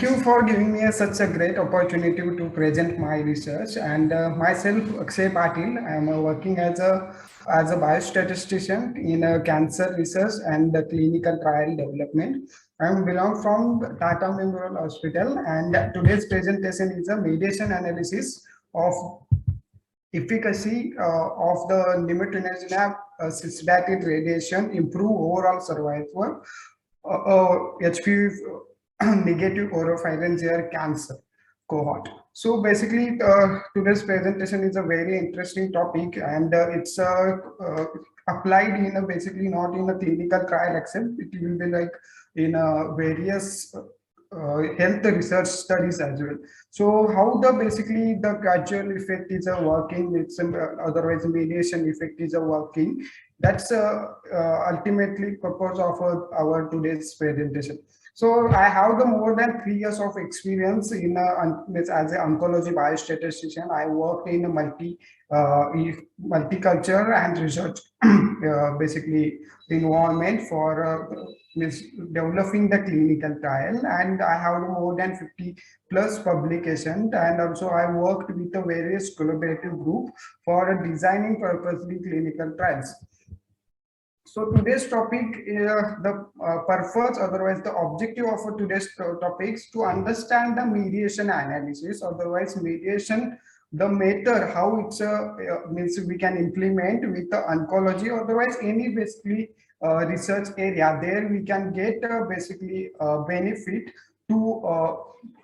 you for giving me such a great opportunity to present my research. And myself, Akshay Patil, I am working as a biostatistician in cancer research and clinical trial development. I belong from Tata Memorial Hospital, and today's presentation is a mediation analysis of efficacy of the nimotuzumab-cisplatin-radiation improve overall survival HPV negative oropharyngeal cancer cohort. So basically, today's presentation is a very interesting topic, and it's applied in a basically not in a clinical trial, except it will be like in various health research studies as well. So how the basically the gradual effect is a working, it's otherwise mediation effect is a working. That's ultimately purpose of our today's presentation. So I have the more than 3 years of experience in as an oncology biostatistician. I worked in a multicultural and research basically environment for developing the clinical trial, and I have more than 50 plus publications, and also I worked with a various collaborative group for designing purposely clinical trials. So today's topic, the purpose, otherwise the objective of today's topic is to understand the mediation analysis, otherwise mediation, the method, how it's means we can implement with the oncology, otherwise any basically research area, there we can get basically benefit to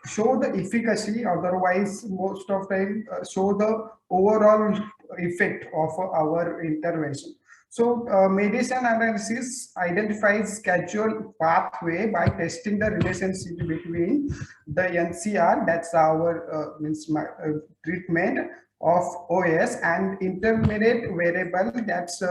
show the efficacy, otherwise most of time show the overall effect of our intervention. So mediation analysis identifies causal pathway by testing the relationship between the NCR, that's our treatment of OS, and intermediate variable, that's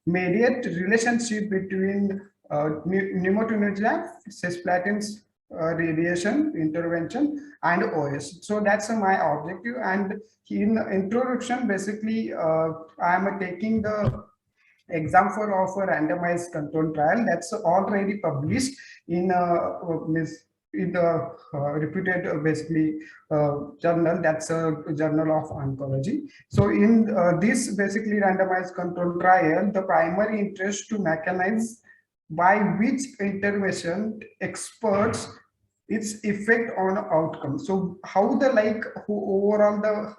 mediate relationship between nimotuzumab-cisplatin-radiation intervention and OS. So that's my objective. And in introduction, basically, I am taking the example of a randomized control trial that's already published in the reputed basically journal, that's a journal of oncology. So in this basically randomized control trial, the primary interest to mechanize by which intervention experts its effect on outcome. So how the overall the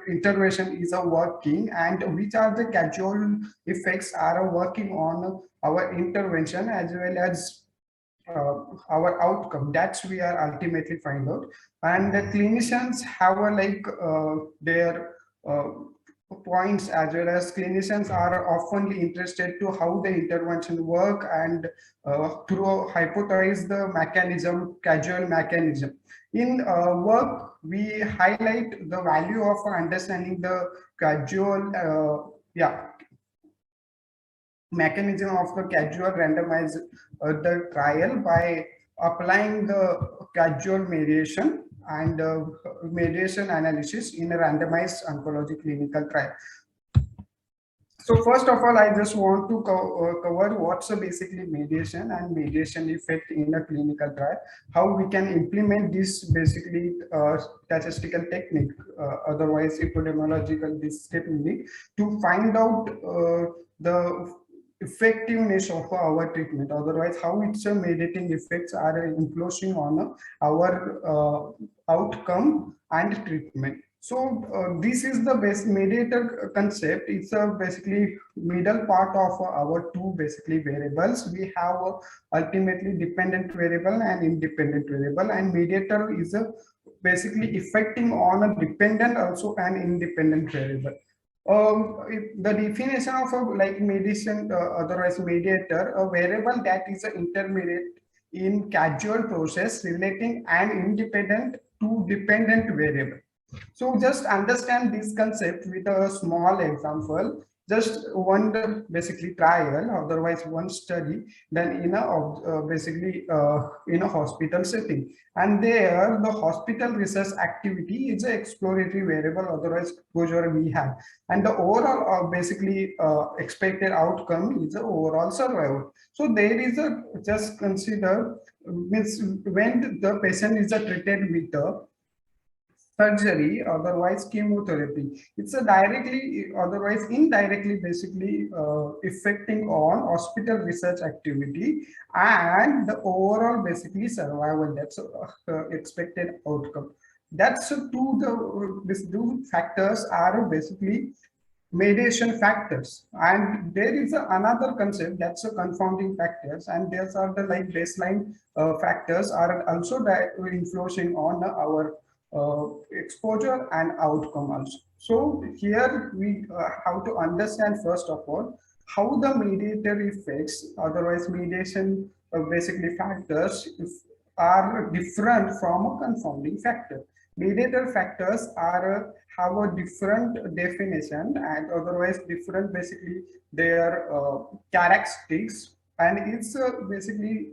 intervention is working, and which are the causal effects are working on our intervention as well as our outcome. That's we are ultimately find out. And the clinicians have their points, as well as clinicians are often interested to how the intervention work, and through hypothesize the mechanism, causal mechanism. In work, we highlight the value of understanding the causal mechanism of the causal randomized the trial by applying the causal mediation and mediation analysis in a randomized oncology clinical trial. So first of all, I just want to cover what's basically mediation and mediation effect in a clinical trial, how we can implement this basically statistical technique, otherwise epidemiological this technique, to find out the effectiveness of our treatment, otherwise how its mediating effects are influencing on our outcome and treatment. So this is the best mediator concept. It's a basically middle part of our two basically variables. We have ultimately dependent variable and independent variable, and mediator is basically affecting on a dependent also an independent variable. The definition of a mediation, otherwise mediator, a variable that is an intermediate in causal process relating an independent to dependent variable. So just understand this concept with a small example. Just one basically trial, otherwise one study done in a basically in a hospital setting, and there the hospital research activity is an exploratory variable, otherwise exposure we have, and the overall basically expected outcome is the overall survival. So there is a just consider means when the patient is treated with the surgery, otherwise chemotherapy. It's a directly, otherwise indirectly, basically affecting on hospital research activity and the overall basically survival. That's expected outcome. That's these two factors are basically mediation factors, and there is another concept that's a confounding factors, and these are the like baseline factors are also influencing on our exposure and outcome also. So here we have to understand first of all how the mediator effects, otherwise mediation basically factors are different from a confounding factor. Mediator factors are have a different definition and otherwise different basically their characteristics, and it's basically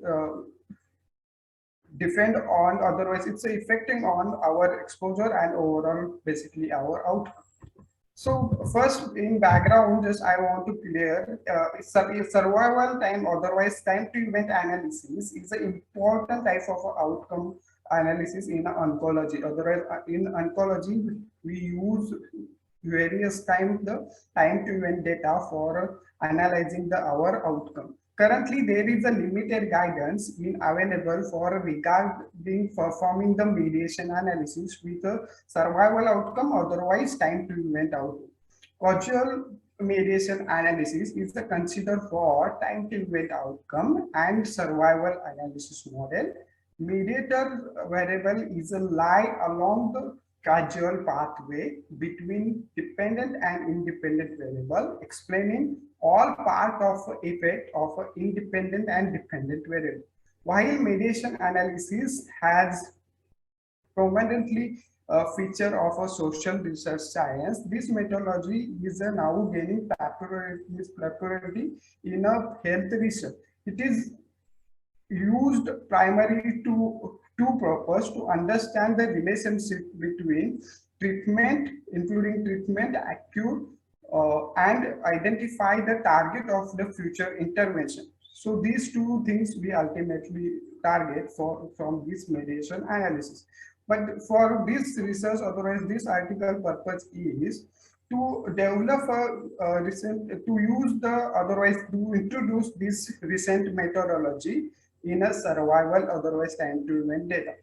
depend on, otherwise it's affecting on our exposure and overall basically our outcome. So first in background, just I want to clear survival time, otherwise time to event analysis is an important type of outcome analysis in oncology. Otherwise in oncology we use various the time to event data for analyzing our outcome. Currently, there is a limited guidance in available for regarding performing the mediation analysis with a survival outcome, otherwise time to event outcome. Causal mediation analysis is the considered for time to event outcome and survival analysis model. Mediator variable is a lie along the causal pathway between dependent and independent variable, explaining all part of effect of independent and dependent variable. While mediation analysis has prominently a feature of a social research science, this methodology is now gaining popularity in a health research. It is used primarily to two purpose: to understand the relationship between treatment, including treatment, acute, and identify the target of the future intervention. So these two things we ultimately target from this mediation analysis. But for this research, otherwise this article purpose is to develop a recent, to use the, otherwise to introduce this recent methodology in a survival, otherwise time to event data.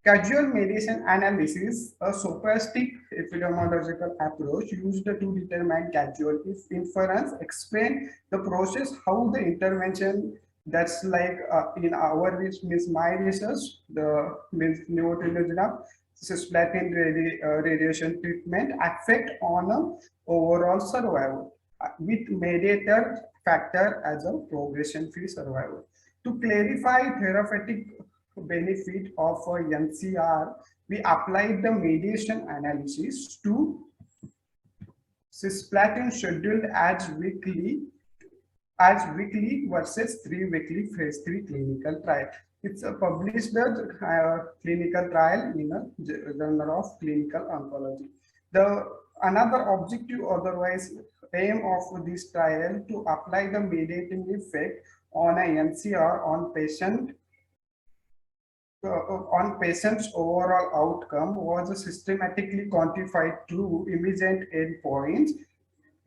Causal mediation analysis, a stochastic epidemiological approach used to determine causal inference, explain the process, how the intervention, that's like in our means my research, the means nimotuzumab-cisplatin-radiation treatment affect on overall survival with mediator factor as a progression-free survival. To clarify therapeutic benefit of NCR, we applied the mediation analysis to cisplatin scheduled as weekly versus 3-weekly phase 3 clinical trial. It's a published clinical trial in a journal of clinical oncology. The another objective, otherwise aim of this trial to apply the mediating effect on a NCR on patient's overall outcome was systematically quantified through immediate endpoints,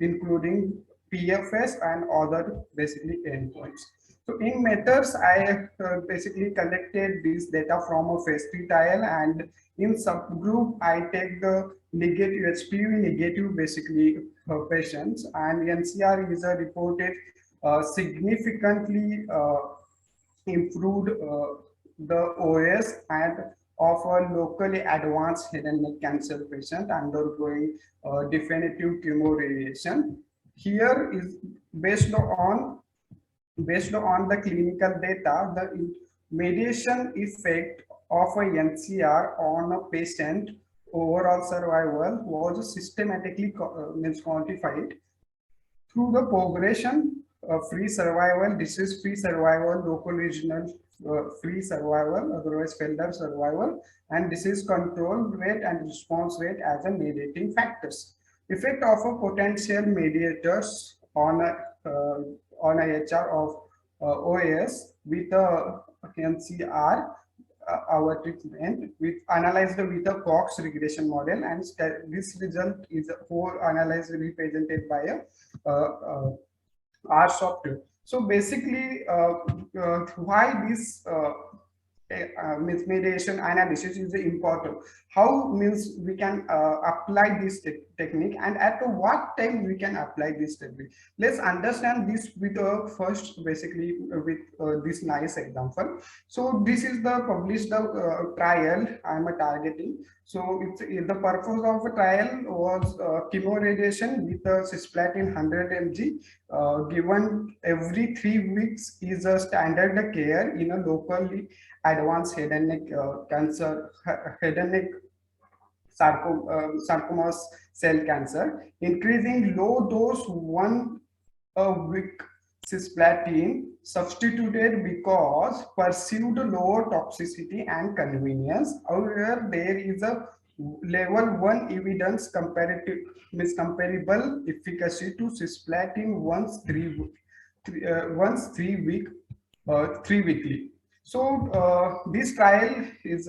including PFS and other basically endpoints. So in methods, I basically collected this data from a phase 3 trial, and in subgroup, I take the negative HPV negative basically patients, and NCR is reported significantly improved the OS and of a locally advanced head and neck cancer patient undergoing definitive chemoradiation. Here is based on the clinical data, the mediation effect of a NCR on a patient overall survival was systematically quantified through the progression free survival, disease-free survival, local regional free survival, otherwise failure survival, and disease control rate and response rate as a mediating factors. Effect of a potential mediators on a HR of OAS with a NCR, our treatment with analyzed with a Cox regression model, and this result is whole analyzed represented by a R software. So basically, why this means mediation analysis is important. How means we can apply this technique, and at what time we can apply this technique. Let's understand this with first basically with this nice example. So this is the published trial I am targeting. So it's the purpose of a trial was chemoradiation with cisplatin 100 mg given every 3 weeks is a standard care in a locally advanced head and neck cancer, head and neck sarcomas cell cancer, increasing low dose 1 a week cisplatin substituted because perceived lower toxicity and convenience. However, there is a level 1 evidence comparative comparable efficacy to cisplatin once 3 weekly. So this trial is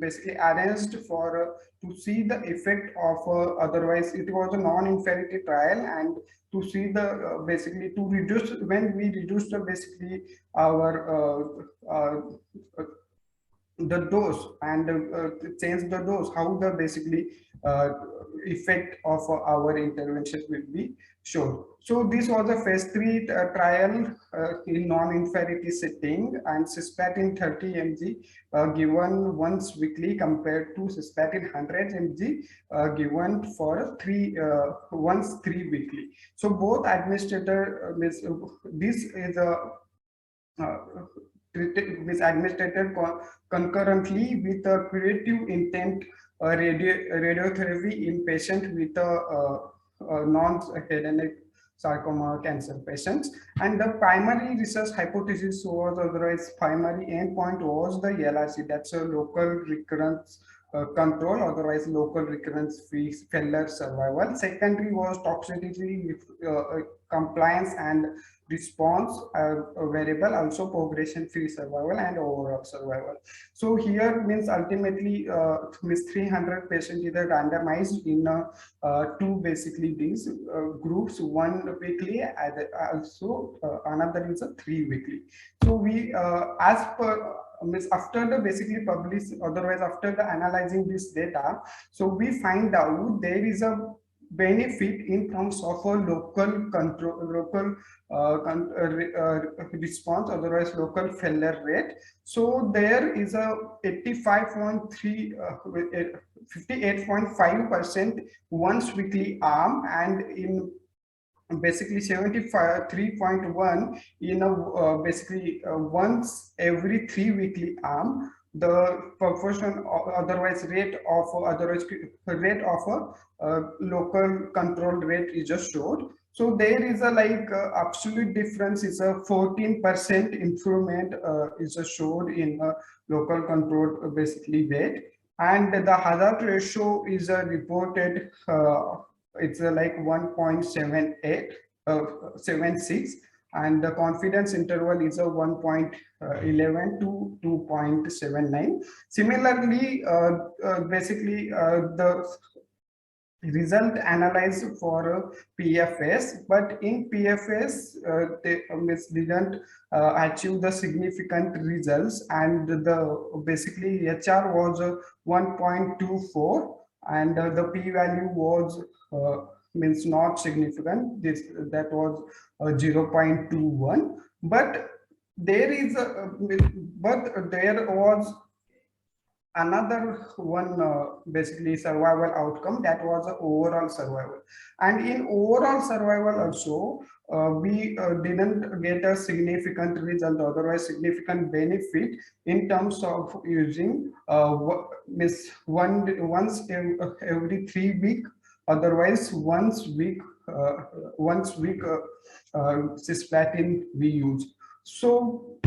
basically arranged for to see the effect of otherwise it was a non-inferiority trial, and to see the basically to reduce when we reduce the basically our the dose and change the dose, how the basically effect of our intervention will be shown. So this was a phase 3 trial in non-inferiority setting, and cisplatin 30 mg given once weekly compared to cisplatin 100 mg given for once 3 weekly. So both administrator this is a is administered concurrently with a curative intent radiotherapy in patient with a non-head and neck sarcoma cancer patients. And the primary research hypothesis was, otherwise primary endpoint was the LRC, that's a local recurrence control, otherwise local recurrence free failure survival. Secondary was toxicity compliance and response variable, also progression free survival and overall survival. So here means ultimately means 300 patients either randomized in two basically these groups, 1 weekly and also another is a 3 weekly. So we as per after the basically published, otherwise after the analyzing this data, so we find out there is a benefit in terms of a local control, local response, otherwise local failure rate. So there is a 58.5% once weekly arm, and in basically 73.1 in a basically once every 3 weekly arm. The proportion otherwise rate of local control rate is just showed. So there is a like absolute difference is a 14% improvement is showed in local control basically rate, and the hazard ratio is reported it's like 1.78 76, and the confidence interval is a 1.11 to 2.79. Similarly, basically the result analyzed for PFS, but in PFS they didn't achieve the significant results, and the basically HR was 1.24, and the p-value was means not significant. That was 0.21, but there is there was another one basically survival outcome, that was overall survival. And in overall survival also we didn't get a significant result, otherwise significant benefit in terms of using once every 3 week, otherwise once week cisplatin we use. So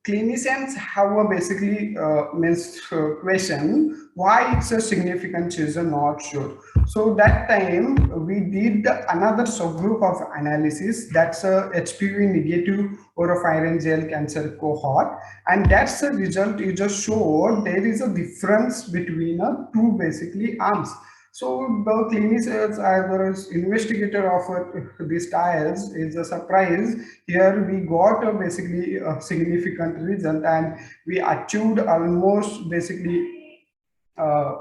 clinicians have a basically means question why it's a significant is not sure. So that time we did another subgroup of analysis, that's a HPV negative oropharyngeal cancer cohort, and that's the result. You just showed there is a difference between two basically arms. So the clinicians as well as investigator of these trials is a surprise. Here we got a basically a significant result, and we achieved almost basically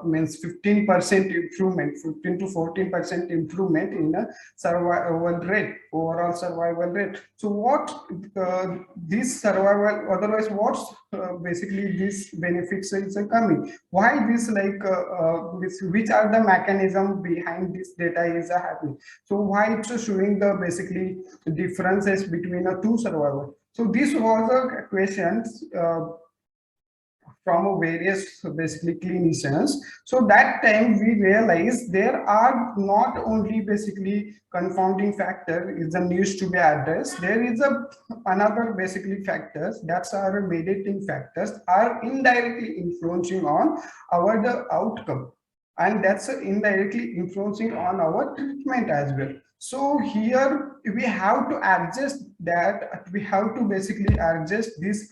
means 15% improvement, 15 to 14% improvement in a survival rate, overall survival rate. So what this survival, otherwise what's basically this benefits is coming? Why this like which are the mechanism behind this data is happening? So why it's showing the basically differences between a two survival? So this was a questions from various basically clinicians. So that time we realized there are not only basically confounding factor is the needs to be addressed. There is a another basically factors that's are mediating factors are indirectly influencing on our the outcome, and that's indirectly influencing on our treatment as well. So here we have to adjust that, we have to basically adjust this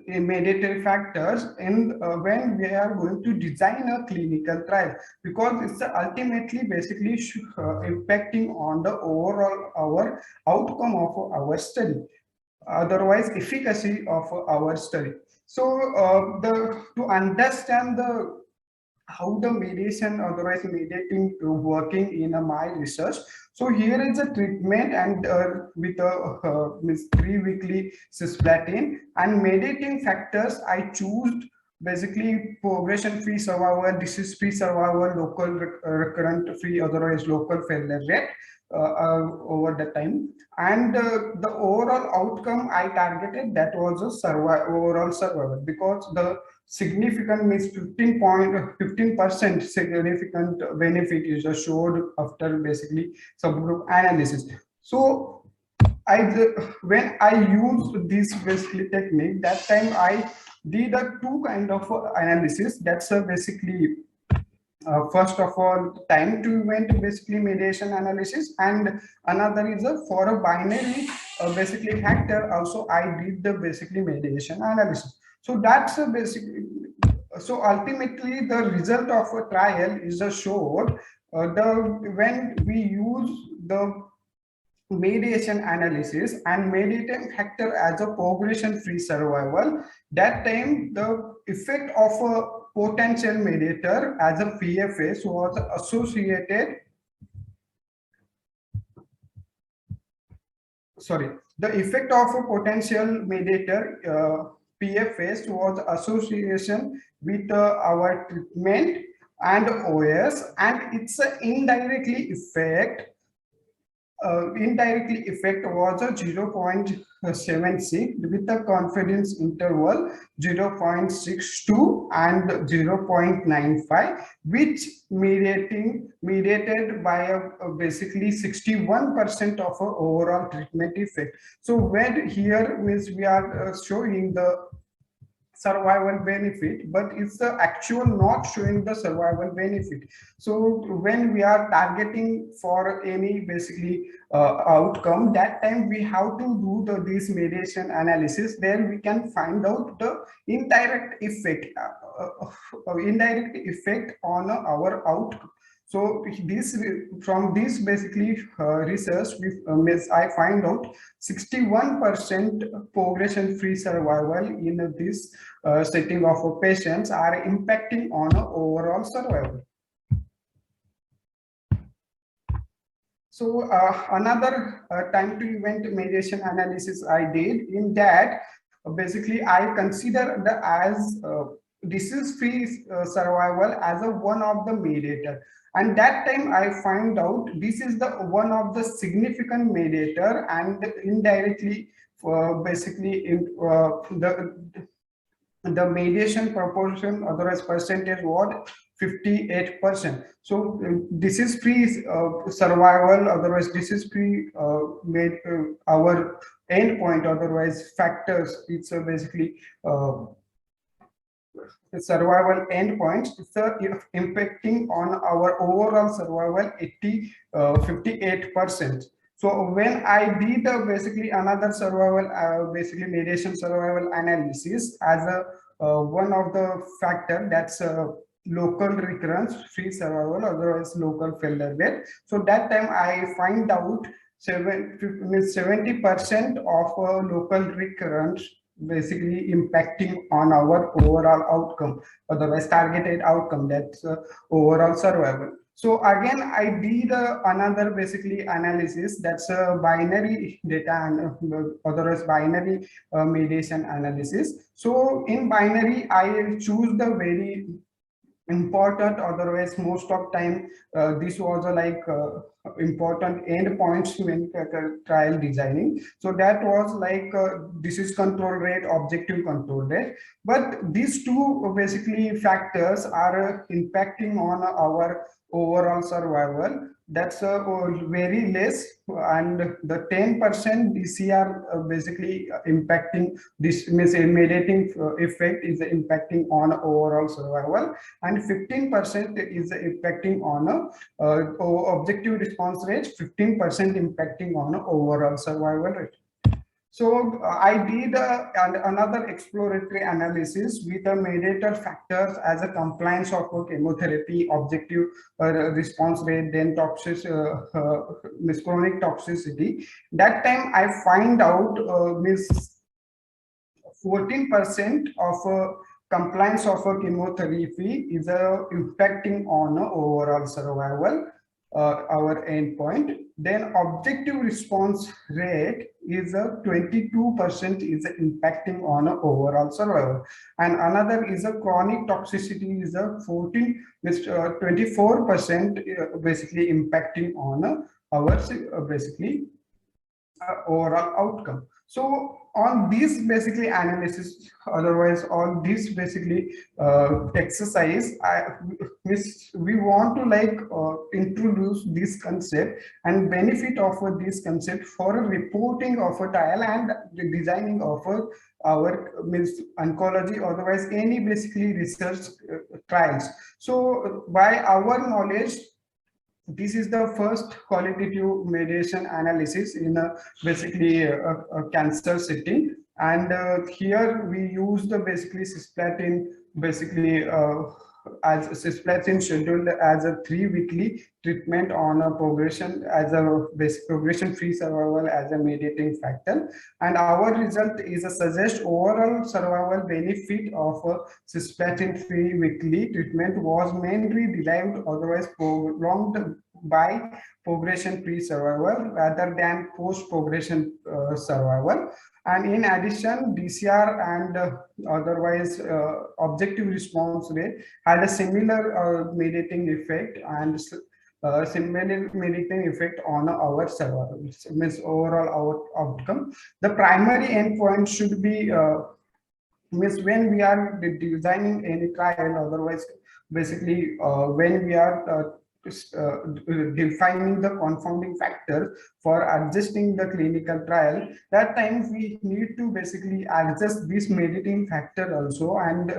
mediator factors in when we are going to design a clinical trial, because it's ultimately basically impacting on the overall our outcome of our study, otherwise efficacy of our study. So the to understand the how the mediation, otherwise mediating working in my research. So here is a treatment and with a means 3-weekly cisplatin, and mediating factors I choose basically progression-free survival, disease-free survival, local recurrent-free, otherwise local failure rate over the time, and the overall outcome I targeted, that was a overall survival, because the significant means 15% significant benefit is showed after basically subgroup analysis. So I when I used this basically technique, that time I did a two kind of analysis. That's basically first of all time to event basically mediation analysis, and another is for a binary basically factor also I did the basically mediation analysis. So that's a basically, so ultimately the result of a trial is showed the when we use the mediation analysis and mediating factor as a progression free survival, that time the effect of a potential mediator as a PFS was associated, sorry, the effect of a potential mediator PFS was association with our treatment and OS, and it's indirectly effect was a 0.76 with a confidence interval 0.62 and 0.95, which mediated by a basically 61% of a overall treatment effect. So when here means we are showing the survival benefit, but it's the actual not showing the survival benefit. So when we are targeting for any basically outcome, that time we have to do this mediation analysis, then we can find out the indirect effect on our outcome. So this from this basically research, I find out 61% progression-free survival in this setting of patients are impacting on overall survival. So another time to event mediation analysis I did, in that basically I consider the as disease-free survival as a one of the mediator. And that time I find out this is the one of the significant mediator, and indirectly basically in, the mediation proportion, otherwise percentage, what 58%. So this is free survival, otherwise this is free made our endpoint, otherwise factors. It's basically the survival endpoints. It's impacting on our overall survival 58%. So when I did basically another survival, basically mediation survival analysis as a one of the factor, that's local recurrence free survival, otherwise local failure rate. So that time I find out 70% of local recurrence basically impacting on our overall outcome, otherwise targeted outcome, that's overall survival. So again, I did another basically analysis, that's a binary data and otherwise binary mediation analysis. So in binary, I choose the very important, otherwise most of time this was important endpoints when trial designing. So that was this is control rate, objective control rate, but these two basically factors are impacting on our overall survival. That's very less, and the 10% DCR basically impacting, this means mediating effect is impacting on overall survival, and 15% is impacting on objective response rate, 15% impacting on overall survival rate. So I did another exploratory analysis with the mediator factors as a compliance of chemotherapy, objective response rate, then chronic toxicity. That time I find out 14% of compliance of chemotherapy is impacting on overall survival, our endpoint. Then objective response rate is 22% is impacting on overall survival, and another is a chronic toxicity is a 24% basically impacting on our basically overall outcome. So on this basically analysis, otherwise on this basically exercise, we want to introduce this concept and benefit of this concept for a reporting of a trial and the designing of our oncology, otherwise any basically research trials. So by our knowledge, this is the first qualitative mediation analysis in basically a cancer setting, and here we use the basically cisplatin, basically as cisplatin scheduled as a 3-weekly treatment on a progression, as a basic progression free survival as a mediating factor, and our result is a suggest overall survival benefit of cisplatin 3-weekly treatment was mainly derived, otherwise prolonged by progression free survival rather than post progression survival. And in addition, DCR and otherwise objective response rate had a similar mediating effect and similar mediating effect on our survival, means overall our outcome. The primary endpoint should be means when we are designing any trial, otherwise basically when we are defining the confounding factor for adjusting the clinical trial, that time we need to basically adjust this mediating factor also, and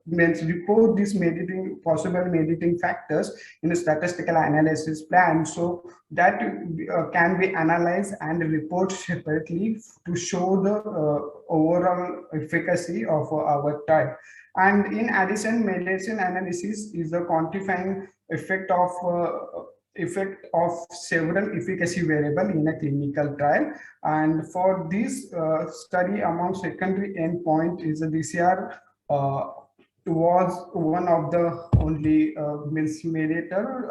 means report this mediating possible mediating factors in a statistical analysis plan, so that can be analyzed and report separately to show the overall efficacy of our trial. And in addition, mediation analysis is the quantifying effect of several efficacy variable in a clinical trial. And for this study, among secondary endpoint is the DCR was one of the only means mediator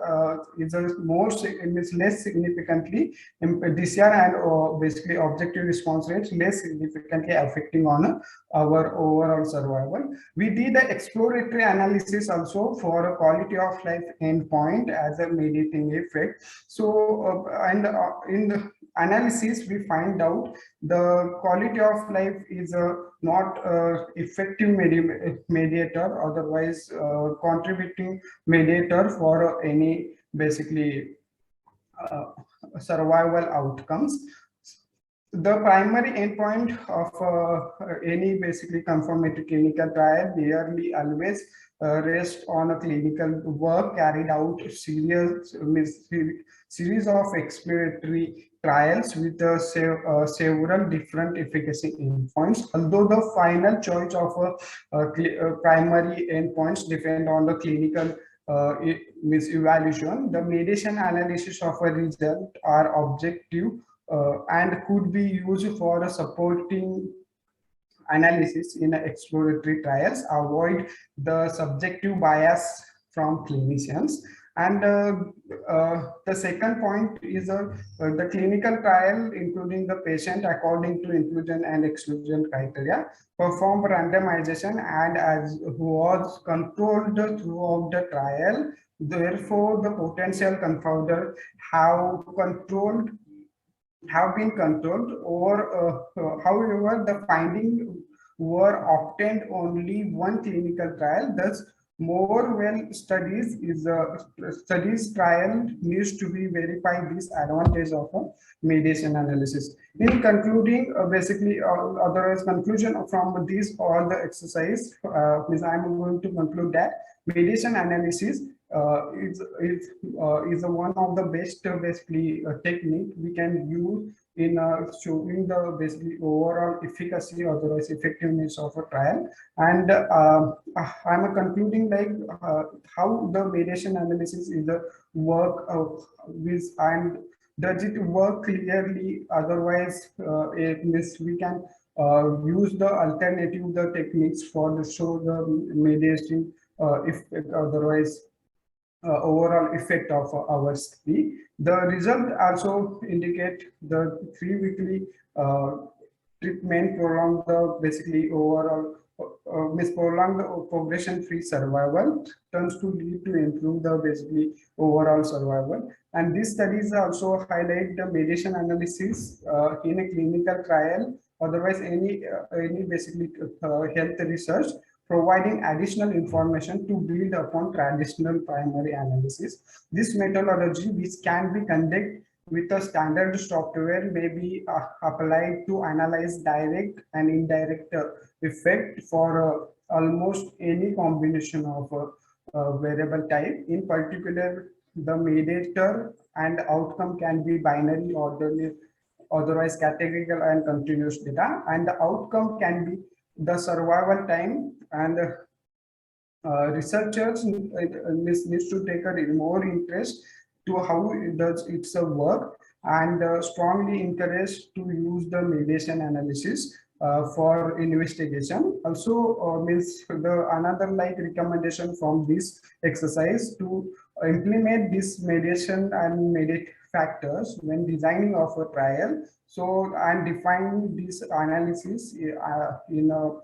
is a more means less significantly DCR and basically objective response rates less significantly affecting on our overall survival. We did the exploratory analysis also for a quality of life endpoint as a mediating effect. So in analysis, we find out the quality of life is not effective mediator, otherwise contributing mediator for any basically uh, survival outcomes. The primary endpoint of any basically confirmatory clinical trial nearly always rests on a clinical work carried out series of exploratory trials with several different efficacy endpoints. Although the final choice of primary endpoints depend on the clinical evaluation, the mediation analysis of a result are objective and could be used for supporting analysis in exploratory trials, avoid the subjective bias from clinicians. And the second point is the clinical trial, including the patient according to inclusion and exclusion criteria, perform randomization and as was controlled throughout the trial. Therefore, the potential confounder have been controlled, or however the finding were obtained only one clinical trial. Thus more well studies trial needs to be verified this advantage of a mediation analysis. In concluding, otherwise conclusion from this all the exercise is I'm going to conclude that mediation analysis is one of the best basically technique we can use in showing the basically overall efficacy or the effectiveness of a trial. And I'm concluding like how the mediation analysis is a work with, and does it work clearly, otherwise it means we can use the alternative the techniques for the show the mediation if otherwise overall effect of our study. The result also indicate the 3-weekly treatment prolong the basically overall prolong the progression-free survival, turns to lead to improve the basically overall survival. And these studies also highlight the mediation analysis in a clinical trial, otherwise any basically health research, providing additional information to build upon traditional primary analysis. This methodology, which can be conducted with a standard software, may be applied to analyze direct and indirect effect for almost any combination of variable type. In particular, the mediator and outcome can be binary, orderly, otherwise categorical and continuous data, and the outcome can be the survival time. And researchers needs to take a more interest to how it does its work, and strongly encourage to use the mediation analysis for investigation. Also means the another like recommendation from this exercise to implement this mediation and mediate factors when designing of a trial. So and define this analysis in a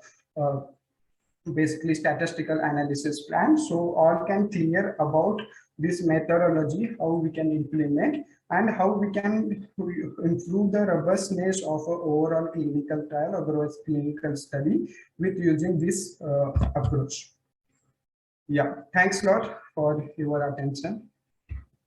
basically statistical analysis plan, so all can clear about this methodology, how we can implement and how we can improve the robustness of our overall clinical trial, otherwise clinical study, with using this approach. Yeah, thanks a lot for your attention.